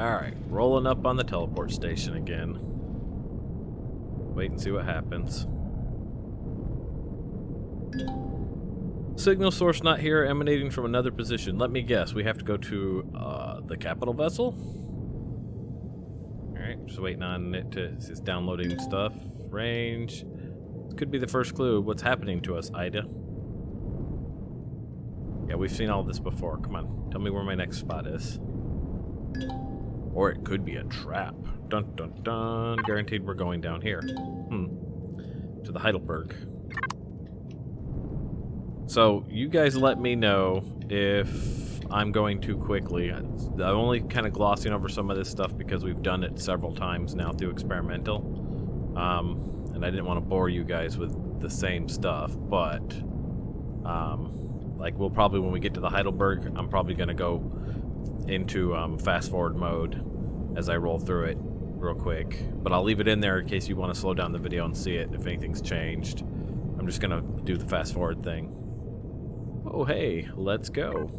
Alright, rolling up on the teleport station again. Wait and see what happens. Signal source not here, emanating from another position. Let me guess, we have to go to the capital vessel? Alright, just waiting on it to... It's downloading stuff. Range. This could be the first clue. What's happening to us, Ida? Yeah, we've seen all this before. Come on, tell me where my next spot is. Or it could be a trap. Dun dun dun. Guaranteed we're going down here. To the Heidelberg. So, you guys let me know if I'm going too quickly. I'm only kind of glossing over some of this stuff because we've done it several times now through experimental. And I didn't want to bore you guys with the same stuff, but like we'll probably, when we get to the Heidelberg, I'm probably going to go into fast forward mode as I roll through it real quick. But I'll leave it in there in case you want to slow down the video and see it if anything's changed. I'm just going to do the fast forward thing. Oh hey, let's go.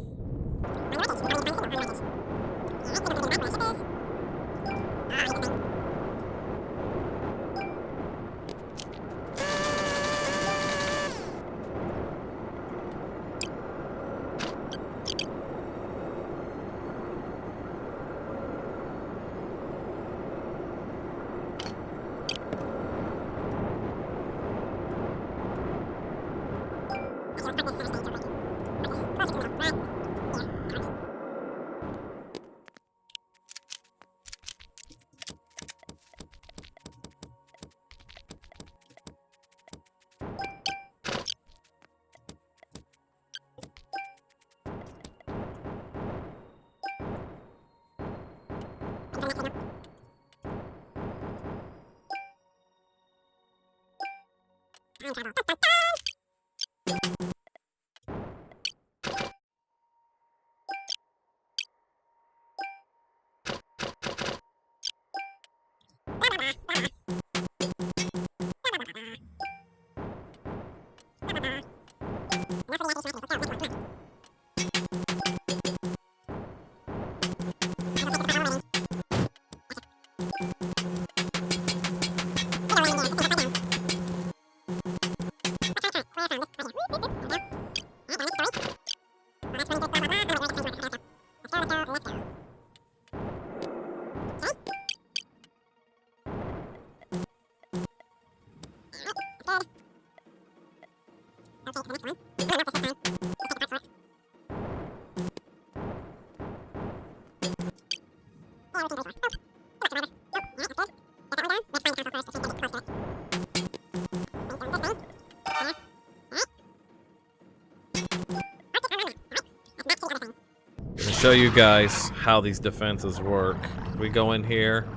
Show you guys how these defenses work. We go in here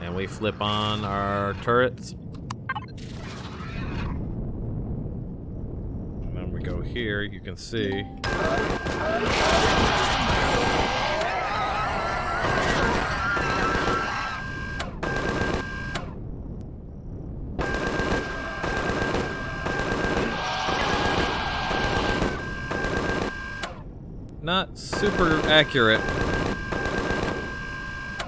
and we flip on our turrets, and then we go here. You can see not super accurate,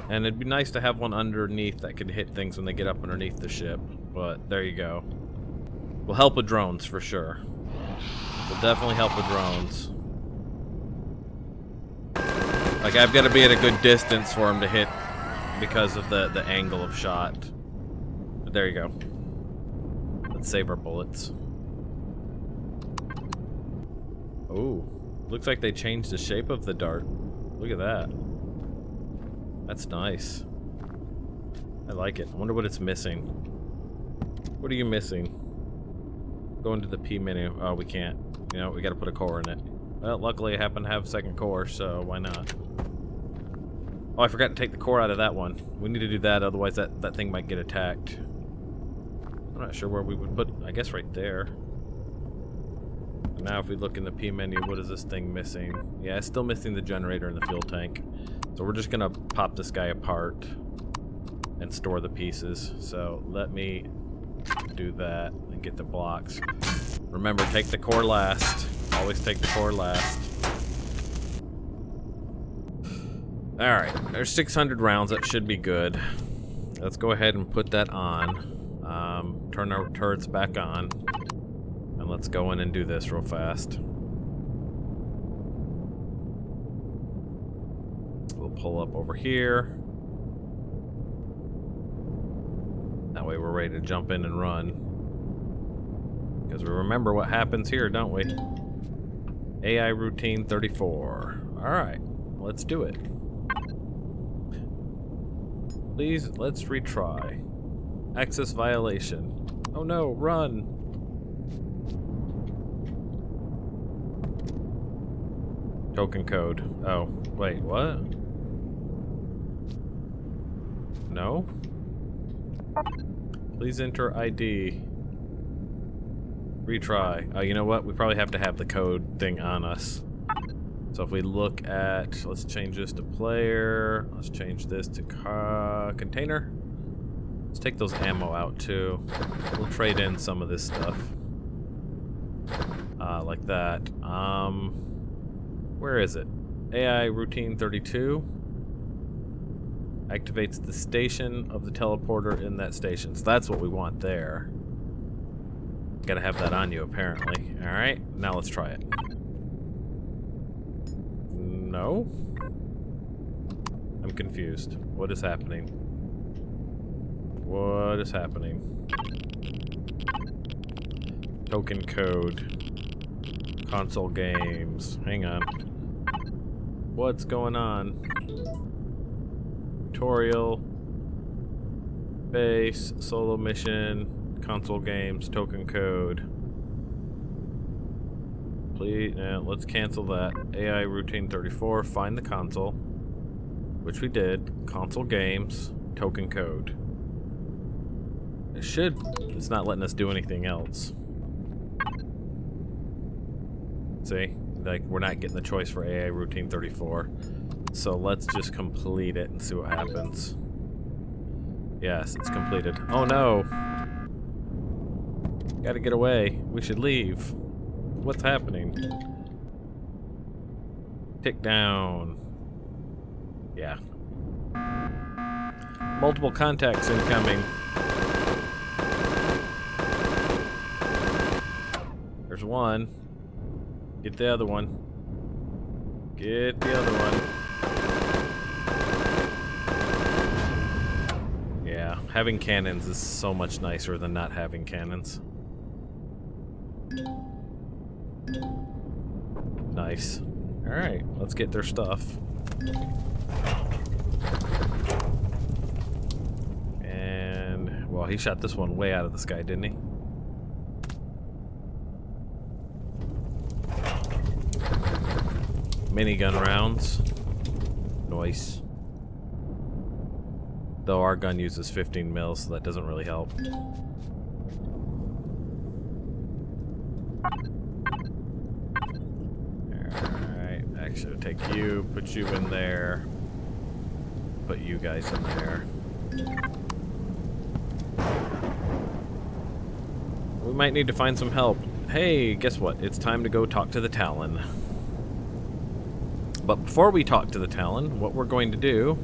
and it'd be nice to have one underneath that could hit things when they get up underneath the ship, but there you go. Will help with drones for sure. Will definitely help with drones. Like, I've got to be at a good distance for them to hit because of the angle of shot. But there you go. Let's save our bullets. Oh. Looks like they changed the shape of the dart. Look at that. That's nice. I like it. I wonder what it's missing. What are you missing? Go into the P menu. Oh, we can't. You know, we gotta put a core in it. Well, luckily I happen to have a second core, so why not? Oh, I forgot to take the core out of that one. We need to do that, otherwise that thing might get attacked. I'm not sure where we would put... I guess right there. Now if we look in the P menu, what is this thing missing? Yeah, it's still missing the generator and the fuel tank. So we're just gonna pop this guy apart and store the pieces. So let me do that and get the blocks. Remember, take the core last. Always take the core last. Alright, there's 600 rounds. That should be good. Let's go ahead and put that on. Turn our turrets back on. And let's go in and do this real fast. We'll pull up over here. That way we're ready to jump in and run. Because we remember what happens here, don't we? AI routine 34. Alright, let's do it. Please, let's retry. Access violation. Oh no, run! Token code. Oh, wait, what? No? Please enter ID. Retry. Oh, you know what? We probably have to have the code thing on us. So if we look at, let's change this to player. Let's change this to container. Let's take those ammo out too. We'll trade in some of this stuff. Like that. Where is it? AI routine 32. Activates the station of the teleporter in that station. So that's what we want there. Gotta have that on you, apparently. Alright, now let's try it. No? I'm confused. What is happening? What is happening? Token code. Console games. Hang on. What's going on? Tutorial. Base. Solo mission. Console games. Token code. Please, let's cancel that. AI routine 34. Find the console. Which we did. Console games. Token code. It's not letting us do anything else. See? Like, we're not getting the choice for AI routine 34. So let's just complete it and see what happens. Yes, it's completed. Oh no! Gotta get away. We should leave. What's happening? Tick down. Yeah. Multiple contacts incoming. There's one. Get the other one. Get the other one. Yeah, having cannons is so much nicer than not having cannons. Nice. Alright, let's get their stuff. And, well, he shot this one way out of the sky, didn't he? Minigun rounds. Nice. Though our gun uses 15 mils, so that doesn't really help. Alright, actually take you, put you in there. Put you guys in there. We might need to find some help. Hey, guess what? It's time to go talk to the Talon. But before we talk to the Talon, what we're going to do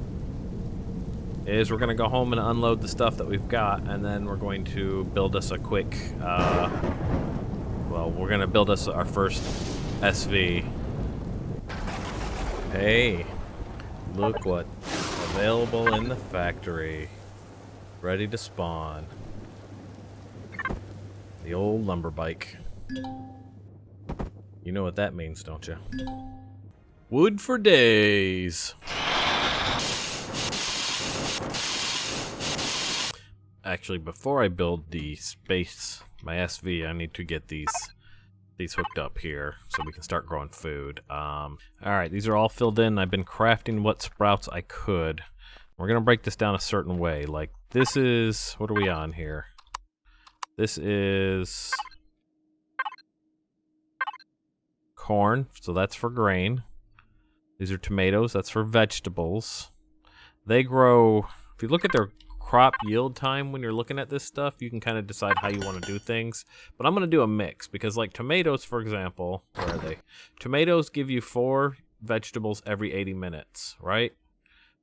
is we're going to go home and unload the stuff that we've got, and then we're going to build us a quick, well, we're going to build us our first SV. Hey, look what's available in the factory. Ready to spawn. The old lumber bike. You know what that means, don't you? Wood for days. Actually, before I build the space, my SV, I need to get these hooked up here so we can start growing food. Alright, these are all filled in. I've been crafting what sprouts I could. We're gonna break this down a certain way. Like, this is, what are we on here? This is corn, so that's for grain. These are tomatoes, that's for vegetables. They grow, if you look at their crop yield time when you're looking at this stuff, you can kind of decide how you want to do things. But I'm going to do a mix, because like tomatoes, for example, where are they? Tomatoes give you 4 vegetables every 80 minutes, right?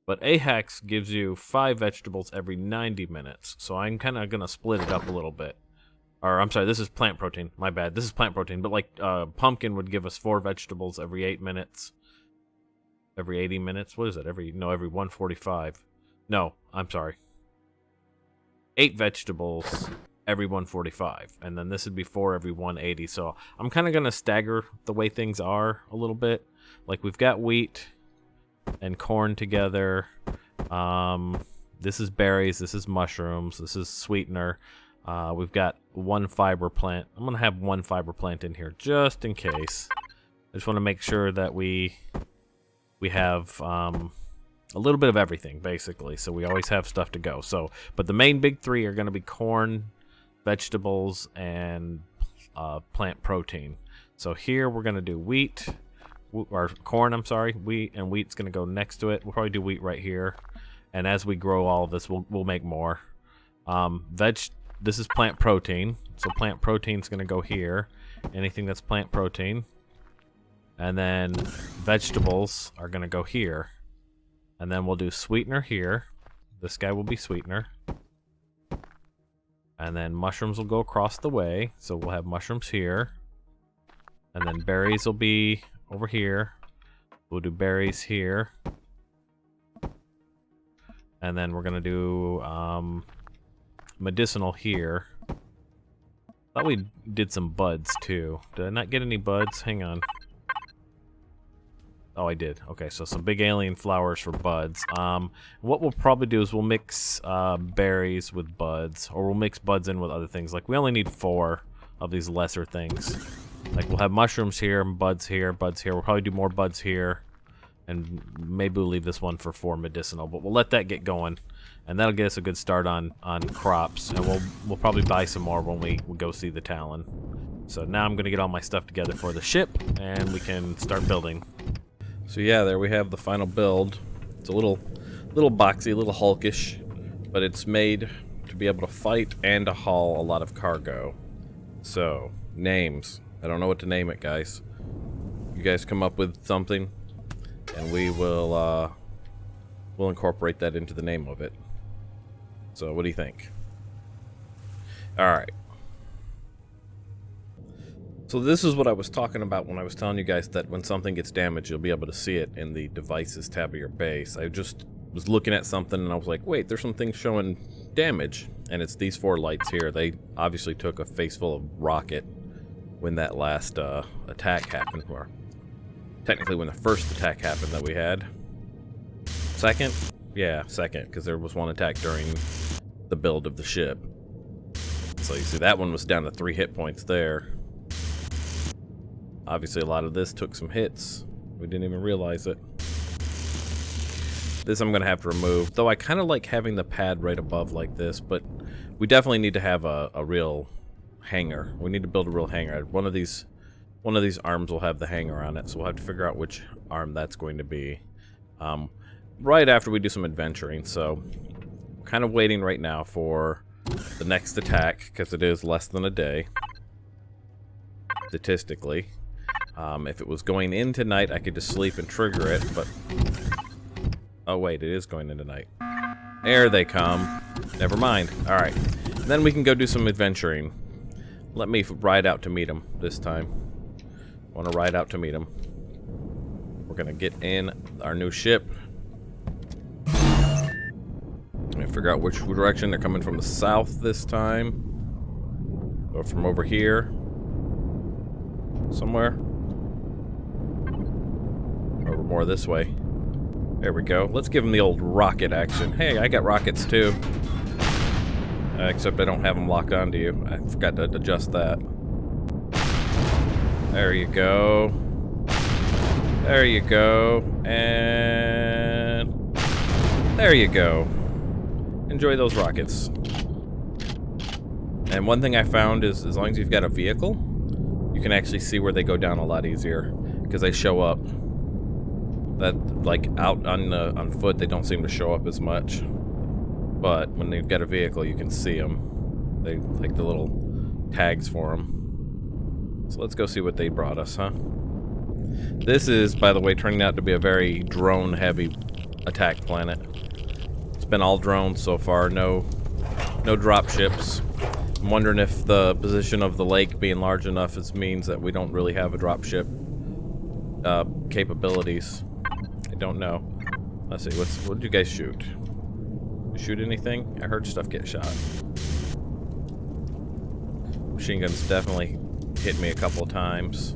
But AHAX gives you 5 vegetables every 90 minutes. So I'm kind of going to split it up a little bit. Or, I'm sorry, this is plant protein. My bad. This is plant protein. But, like, pumpkin would give us 4 vegetables every 8 minutes. Every 80 minutes? What is it? Every 145. No, I'm sorry. 8 vegetables every 145. And then this would be 4 every 180. So I'm kind of going to stagger the way things are a little bit. Like, we've got wheat and corn together. This is berries. This is mushrooms. This is sweetener. We've got 1 fiber plant. I'm going to have 1 fiber plant in here just in case. I just want to make sure that we have a little bit of everything, basically. So we always have stuff to go. So, but the main big 3 are going to be corn, vegetables, and plant protein. So here we're going to do wheat, or corn, I'm sorry. Wheat, and wheat's going to go next to it. We'll probably do wheat right here. And as we grow all of this, we'll make more. This is plant protein, so plant protein's going to go here. Anything that's plant protein. And then vegetables are going to go here. And then we'll do sweetener here. This guy will be sweetener. And then mushrooms will go across the way, so we'll have mushrooms here. And then berries will be over here. We'll do berries here. And then we're going to do medicinal here. Thought we did some buds too. Did I not get any buds? Hang on. Oh, I did. Okay, so some big alien flowers for buds. What we'll probably do is we'll mix berries with buds, or we'll mix buds in with other things. Like, we only need 4 of these lesser things. Like, we'll have mushrooms here, buds here, buds here. We'll probably do more buds here, and maybe we'll leave this one for 4 medicinal. But we'll let that get going, and that'll get us a good start on crops. And we'll probably buy some more when we go see the Talon. So now I'm gonna get all my stuff together for the ship, and we can start building. So yeah, there we have the final build. It's a little boxy, a little hulkish, but it's made to be able to fight and to haul a lot of cargo. So, names. I don't know what to name it, guys. You guys come up with something, and we will we'll incorporate that into the name of it. So, what do you think? Alright. So this is what I was talking about when I was telling you guys that when something gets damaged, you'll be able to see it in the devices tab of your base. I just was looking at something and I was like, wait, there's some things showing damage. And it's these 4 lights here. They obviously took a face full of rocket when that last attack happened. Or technically when the first attack happened that we had. Second? Yeah, second, because there was one attack during the build of the ship. So you see that one was down to 3 hit points there. Obviously, a lot of this took some hits. We didn't even realize it. This I'm going to have to remove. Though I kind of like having the pad right above like this, but we definitely need to have a real hanger. We need to build a real hanger. One of these arms will have the hanger on it, so we'll have to figure out which arm that's going to be. Right after we do some adventuring, so I'm kind of waiting right now for the next attack, because it is less than a day. Statistically. If it was going in tonight, I could just sleep and trigger it, but... Oh, wait, it is going in tonight. There they come. Never mind. Alright. Then we can go do some adventuring. Let me ride out to meet them this time. Want to ride out to meet them. We're going to get in our new ship. Let me figure out which direction. They're coming from the south this time. Or from over here. Somewhere. Or more this way. There we go. Let's give them the old rocket action. Hey, I got rockets too. Except I don't have them locked onto you. I forgot to adjust that. There you go. There you go. And... there you go. Enjoy those rockets. And one thing I found is as long as you've got a vehicle, you can actually see where they go down a lot easier. Because they show up. That, like, out on foot, they don't seem to show up as much. But when they've got a vehicle, you can see them. They like the little tags for them. So let's go see what they brought us, huh? This is, by the way, turning out to be a very drone-heavy attack planet. It's been all drones so far, no drop ships. I'm wondering if the position of the lake being large enough means that we don't really have a drop ship capabilities. I don't know. Let's see, what did you guys shoot? You shoot anything? I heard stuff get shot. Machine guns definitely hit me a couple of times.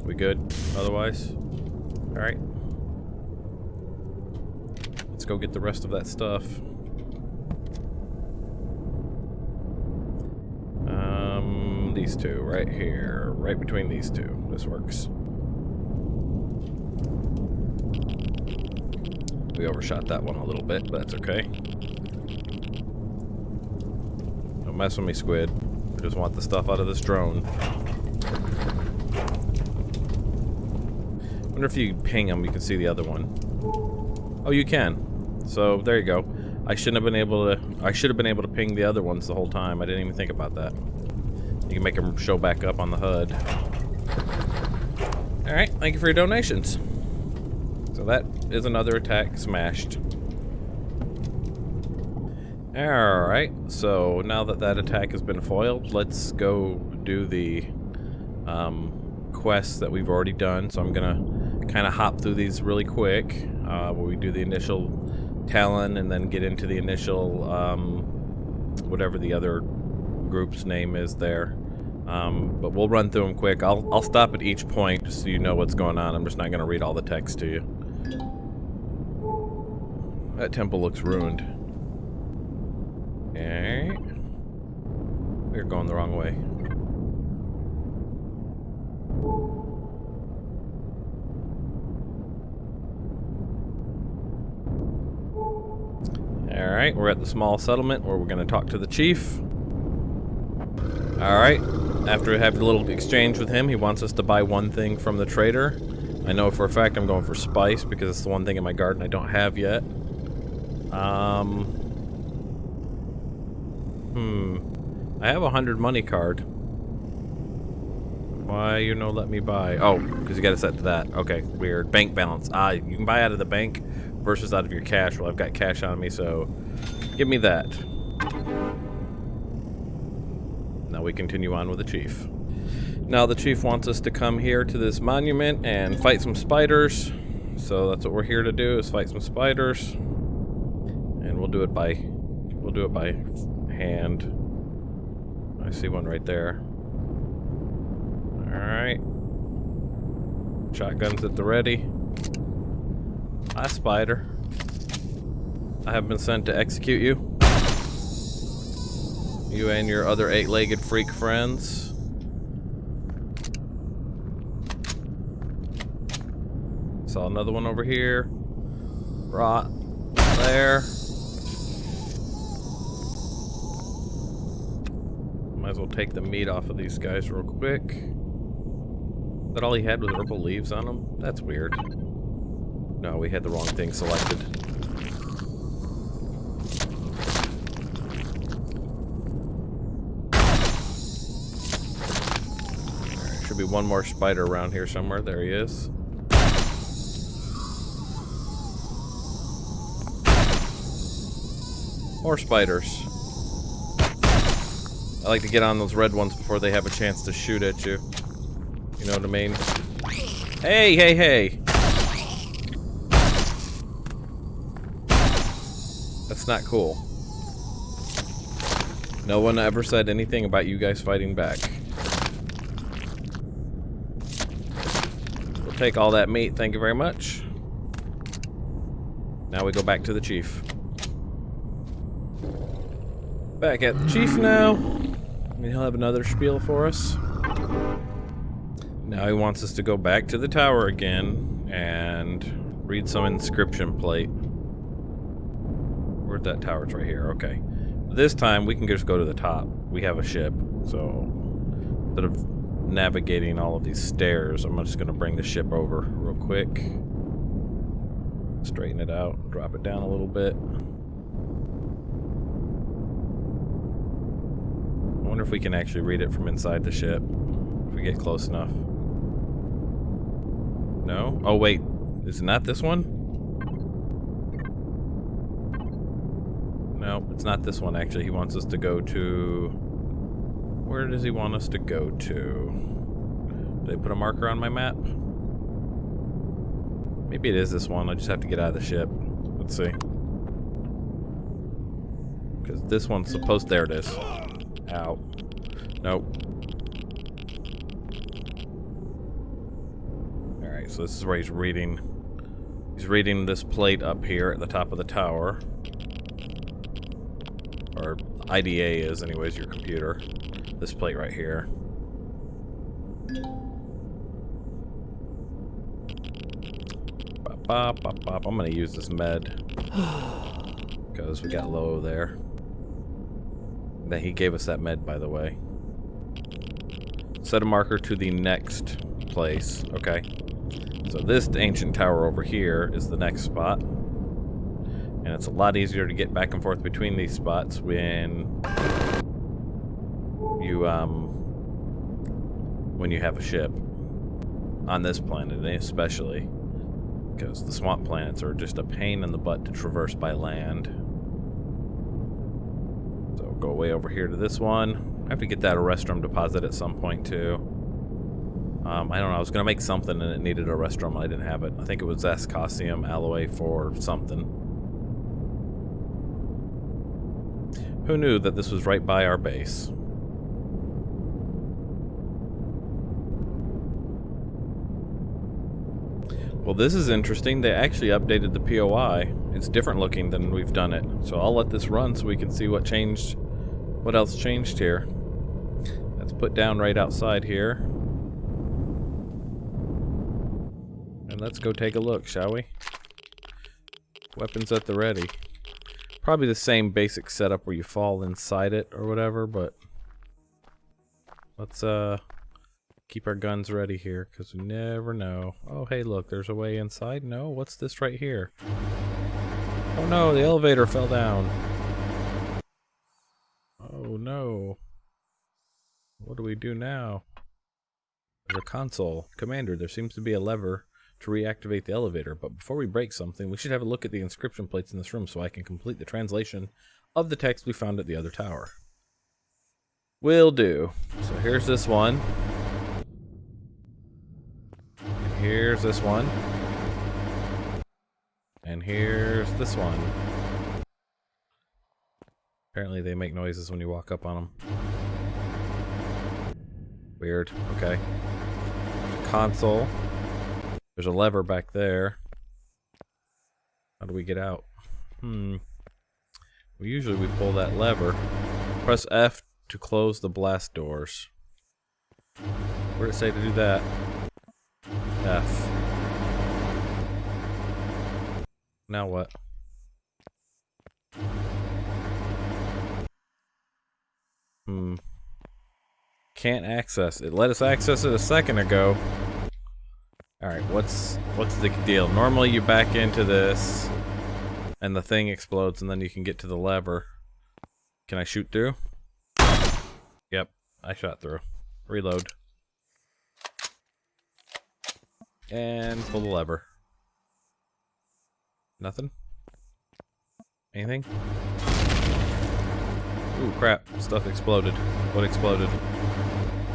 We good otherwise? Alright. Let's go get the rest of that stuff. These two right here, right between these two. This works. We overshot that one a little bit, but that's okay. Don't mess with me, squid. I just want the stuff out of this drone. Wonder if you ping them, you can see the other one. Oh, you can. So there you go. I should have been able to ping the other ones the whole time. I didn't even think about that. You can make them show back up on the HUD. Alright, thank you for your donations. So that is another attack smashed. Alright, so now that that attack has been foiled, let's go do the quests that we've already done. So I'm gonna kind of hop through these really quick, where we do the initial Talon and then get into the initial whatever the other group's name is there. But we'll run through them quick. I'll stop at each point just so you know what's going on. I'm just not going to read all the text to you. That temple looks ruined. Alright. We're going the wrong way. Alright, we're at the small settlement where we're going to talk to the chief. Alright, after having a little exchange with him, he wants us to buy one thing from the trader. I know for a fact I'm going for spice because it's the one thing in my garden I don't have yet. I have a 100 money card. Why you no let me buy? Oh, because you got to set to that. Okay, weird. Bank balance. You can buy out of the bank versus out of your cash. Well, I've got cash on me, so give me that. Now we continue on with the chief. Now the chief wants us to come here to this monument and fight some spiders. So that's what we're here to do, is fight some spiders. And we'll do it by hand. I see one right there. Alright. Shotguns at the ready. Hi, spider. I have been sent to execute you. You and your other 8-legged freak friends. Saw another one over here. Right there. Might as well take the meat off of these guys real quick. That all he had was herbal leaves on him? That's weird. No, we had the wrong thing selected. Should be one more spider around here somewhere. There he is. More spiders. I like to get on those red ones before they have a chance to shoot at you. You know what I mean? Hey, hey, hey! That's not cool. No one ever said anything about you guys fighting back. We'll take all that meat, thank you very much. Now we go back to the chief. Back at the chief now. He'll have another spiel for us. Now he wants us to go back to the tower again and read some inscription plate. Where'd that tower? It's right here. Okay. This time we can just go to the top. We have a ship, so instead of navigating all of these stairs, I'm just gonna bring the ship over real quick. Straighten it out, drop it down a little bit. I wonder if we can actually read it from inside the ship if we get close enough. No? Oh wait, Is it not this one? No, it's not this one actually. He wants us to go to... Where does he want us to go to? Did I put a marker on my map? Maybe it is this one. I just have to get out of the ship. Let's see. Because this one's supposed... There it is. Ow. Nope. Alright, so this is where he's reading. He's reading this plate up here at the top of the tower. Or IDA is, anyways, your computer. This plate right here. Bop, bop, bop, bop. I'm gonna use this med. Because we got low there. Then he gave us that med, by the way. Set a marker to the next place. Okay. So this ancient tower over here is the next spot. And it's a lot easier to get back and forth between these spots when you have a ship. On this planet, especially. Because the swamp planets are just a pain in the butt to traverse by land. So go way over here to this one. I have to get that Arrestrum deposit at some point too. I don't know, I was going to make something and it needed a Arrestrum. I didn't have it. I think it was Ascosium alloy for something. Who knew that this was right by our base? Well, this is interesting. They actually updated the POI. It's different looking than we've done it. So I'll let this run so we can see what changed. What else changed here? That's put down right outside here. And let's go take a look, shall we? Weapons at the ready. Probably the same basic setup where you fall inside it or whatever, but let's keep our guns ready here, because we never know. Oh, hey, look, there's a way inside. No, what's this right here? Oh no, the elevator fell down. Oh no. What do we do now? There's a console. Commander, there seems to be a lever to reactivate the elevator, but before we break something, we should have a look at the inscription plates in this room so I can complete the translation of the text we found at the other tower. Will do. So here's this one. And here's this one. And here's this one. Apparently they make noises when you walk up on them. Weird. Okay. Console. There's a lever back there. How do we get out? Well, usually we pull that lever. Press F to close the blast doors. Where did it say to do that? F. Now what? Can't access it. Let us access it a second ago. Alright, what's the deal? Normally you back into this and the thing explodes and then you can get to the lever. Can I shoot through? Yep, I shot through. Reload. And pull the lever. Nothing? Anything? Ooh, crap. Stuff exploded. What exploded?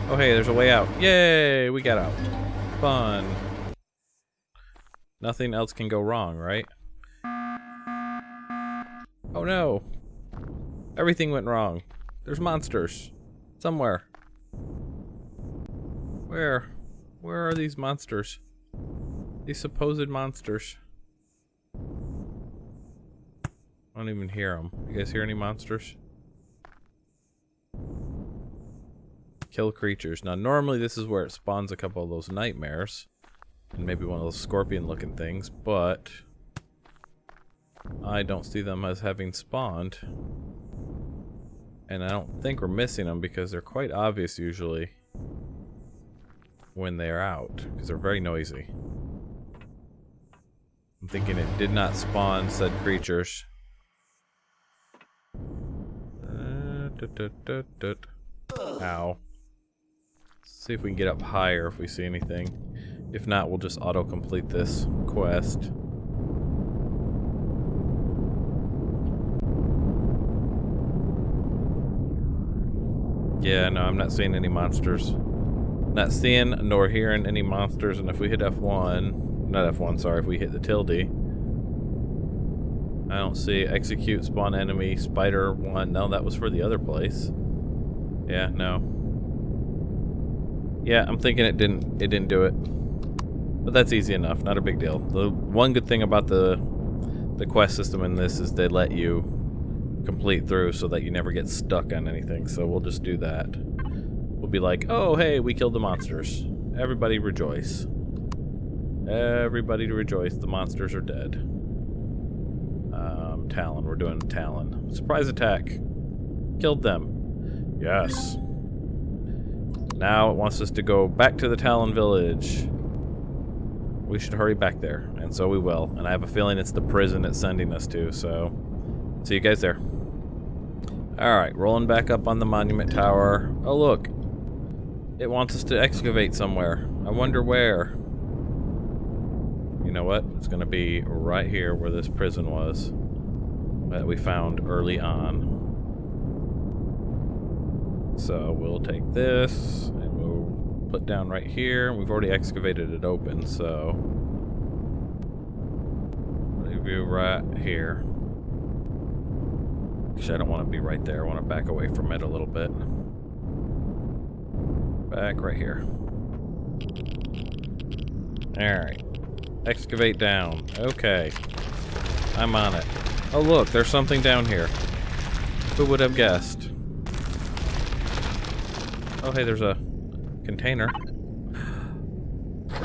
Oh, hey, there's a way out. Yay! We got out. Fun. Nothing else can go wrong, right? Oh no! Everything went wrong. There's monsters. Somewhere. Where? Where are these monsters? These supposed monsters. I don't even hear them. You guys hear any monsters? Kill creatures. Now normally this is where it spawns a couple of those nightmares. And maybe one of those scorpion looking things, but I don't see them as having spawned. And I don't think we're missing them because they're quite obvious usually when they're out, because they're very noisy. I'm thinking it did not spawn said creatures. Ow. See if we can get up higher if we see anything. If not, we'll just auto-complete this quest. Yeah, no, I'm not seeing any monsters. Not seeing nor hearing any monsters, and if we hit F1, not F1, sorry, if we hit the tilde, I don't see execute, spawn enemy, spider 1. No, that was for the other place. Yeah, no. Yeah, I'm thinking it didn't do it. But that's easy enough, not a big deal. The one good thing about the quest system in this is they let you complete through so that you never get stuck on anything, so we'll just do that. We'll be like, oh hey, we killed the monsters. Everybody rejoice. Everybody rejoice, the monsters are dead. Talon, we're doing Talon. Surprise attack. Killed them. Yes. Now it wants us to go back to the Talon village. We should hurry back there, and so we will. And I have a feeling it's the prison it's sending us to, so see you guys there. Alright, rolling back up on the monument tower. Oh look, it wants us to excavate somewhere. I wonder where. You know what? It's gonna be right here where this prison was that we found early on. So we'll take this and we'll put down right here. We've already excavated it open, so maybe right here. Actually, I don't want to be right there. I want to back away from it a little bit. Back right here. Alright. Excavate down. Okay. I'm on it. Oh look, there's something down here. Who would have guessed? Oh hey, there's a container.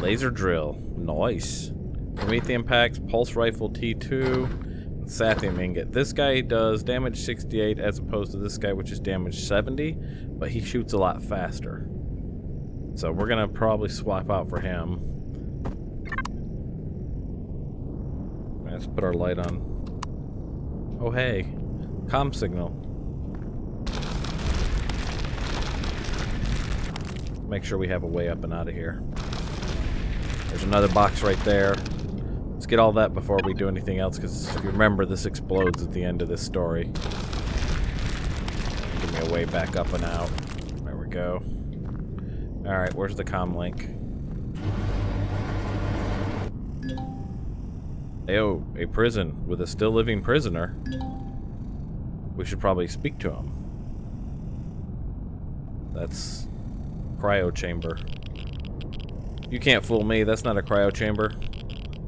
Laser drill. Nice. Promethean packs, pulse rifle T2, and Sathium ingot. This guy does damage 68 as opposed to this guy, which is damage 70, but he shoots a lot faster. So we're gonna probably swap out for him. Let's put our light on. Oh hey, comm signal. Make sure we have a way up and out of here. There's another box right there. Let's get all that before we do anything else, because if you remember, this explodes at the end of this story. Give me a way back up and out. There we go. Alright, where's the comm link? Oh, a prison with a still living prisoner. We should probably speak to him. That's cryo chamber. You can't fool me, that's not a cryo chamber.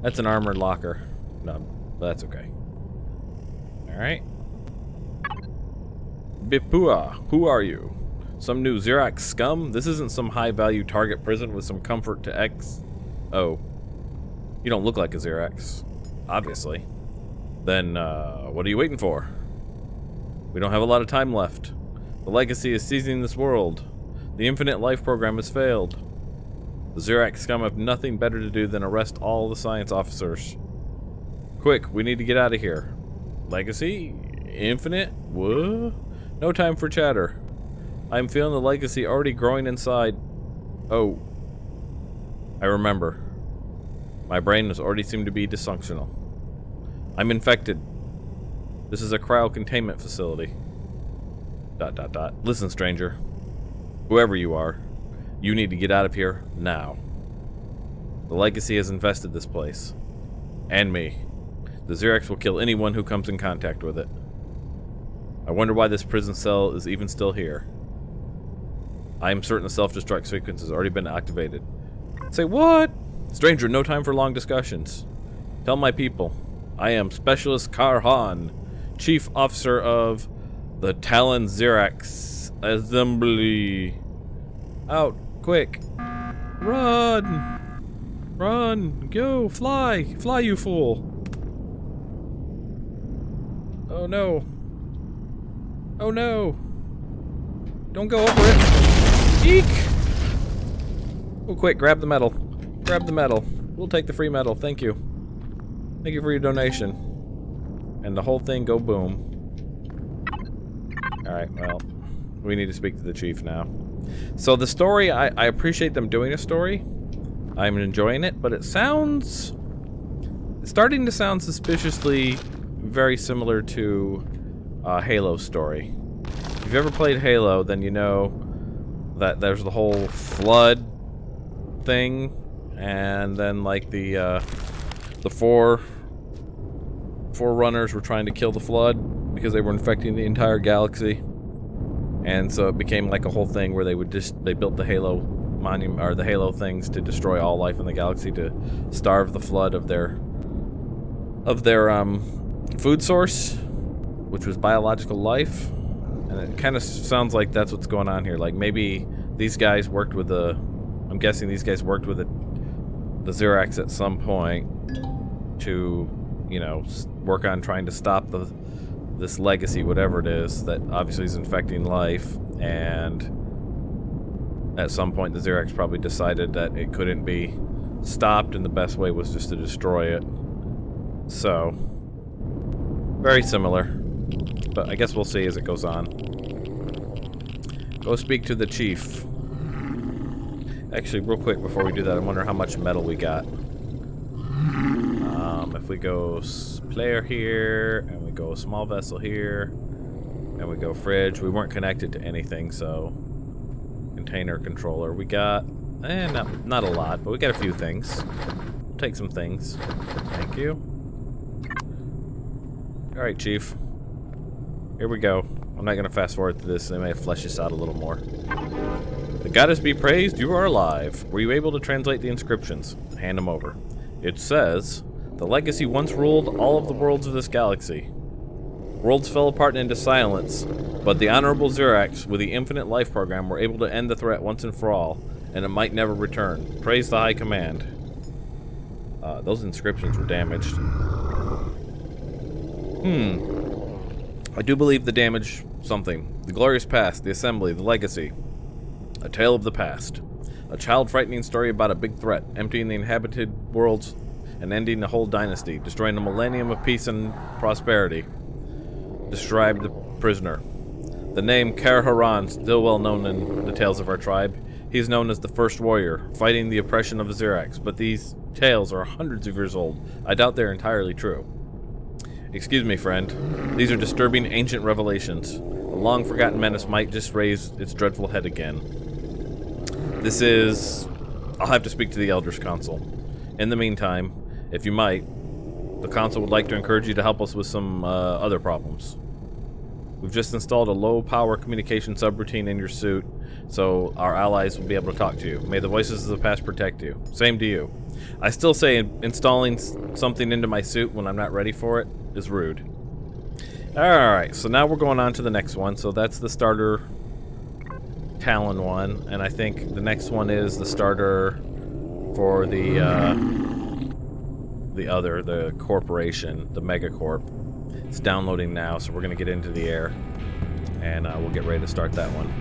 That's an armored locker. No, that's okay. Alright. Bipua, who are you? Some new Xerax scum? This isn't some high-value target prison with some comfort to X. Oh. You don't look like a Xerax. Obviously. Then, what are you waiting for? We don't have a lot of time left. The Legacy is seizing this world. The Infinite Life program has failed. The Xerax scum have nothing better to do than arrest all the science officers. Quick, we need to get out of here. Legacy? Infinite? What? No time for chatter. I'm feeling the Legacy already growing inside. Oh. I remember. My brain has already seemed to be dysfunctional. I'm infected. This is a cryo containment facility. ... Listen, stranger. Whoever you are, you need to get out of here now. The Legacy has infested this place. And me. The Xerax will kill anyone who comes in contact with it. I wonder why this prison cell is even still here. I am certain the self-destruct sequence has already been activated. Say what? Stranger, no time for long discussions. Tell my people, I am Specialist Karhan, Chief Officer of the Talon Xerax Assembly. Out, quick. Run! Run! Go! Fly! Fly, you fool! Oh no. Oh no! Don't go over it! Eek! Oh, quick, grab the metal. Grab the metal. We'll take the free metal, thank you. Thank you for your donation. And the whole thing go boom. Alright, well, we need to speak to the chief now. So the story, I appreciate them doing a story. I'm enjoying it, but it sounds It's starting to sound suspiciously very similar to Halo's story. If you've ever played Halo, then you know that there's the whole flood thing, and then like the forerunners were trying to kill the flood because they were infecting the entire galaxy, and so it became like a whole thing where they built the Halo monument or the Halo things to destroy all life in the galaxy, to starve the flood of their food source, which was biological life. And it kind of sounds like that's what's going on here. Like maybe these guys worked with I'm guessing these guys worked with the Xerax at some point to, you know, work on trying to stop this legacy, whatever it is, that obviously is infecting life. And at some point the Xerax probably decided that it couldn't be stopped, and the best way was just to destroy it. So, very similar. But I guess we'll see as it goes on. Go speak to the chief. Actually, real quick before we do that, I wonder how much metal we got. If we go player here, and we go small vessel here, and we go fridge, we weren't connected to anything, so container controller. We got, not a lot, but we got a few things. We'll take some things. Thank you. Alright, Chief. Here we go. I'm not going to fast forward to this. They may flesh this out a little more. The goddess be praised, you are alive. Were you able to translate the inscriptions? Hand them over. It says, the legacy once ruled all of the worlds of this galaxy. Worlds fell apart into silence, but the honorable Xerax with the infinite life program were able to end the threat once and for all, and it might never return. Praise the High Command. Those inscriptions were damaged. I do believe the damage something. The glorious past, the assembly, the legacy. A tale of the past. A child-frightening story about a big threat, emptying the inhabited worlds and ending the whole dynasty, destroying a millennium of peace and prosperity. Described the prisoner. The name Kar-Haran, still well known in the tales of our tribe. He is known as the first warrior, fighting the oppression of the Xerax, but these tales are hundreds of years old. I doubt they're entirely true. Excuse me, friend. These are disturbing ancient revelations. A long-forgotten menace might just raise its dreadful head again. This is... I'll have to speak to the Elders Council. In the meantime, if you might, the Council would like to encourage you to help us with some other problems. We've just installed a low-power communication subroutine in your suit, so our allies will be able to talk to you. May the voices of the past protect you. Same to you. I still say installing something into my suit when I'm not ready for it is rude. Alright, so now we're going on to the next one. So that's the starter Talon one, and I think the next one is the starter for the corporation, the Megacorp. It's downloading now, so we're going to get into the air, and we'll get ready to start that one.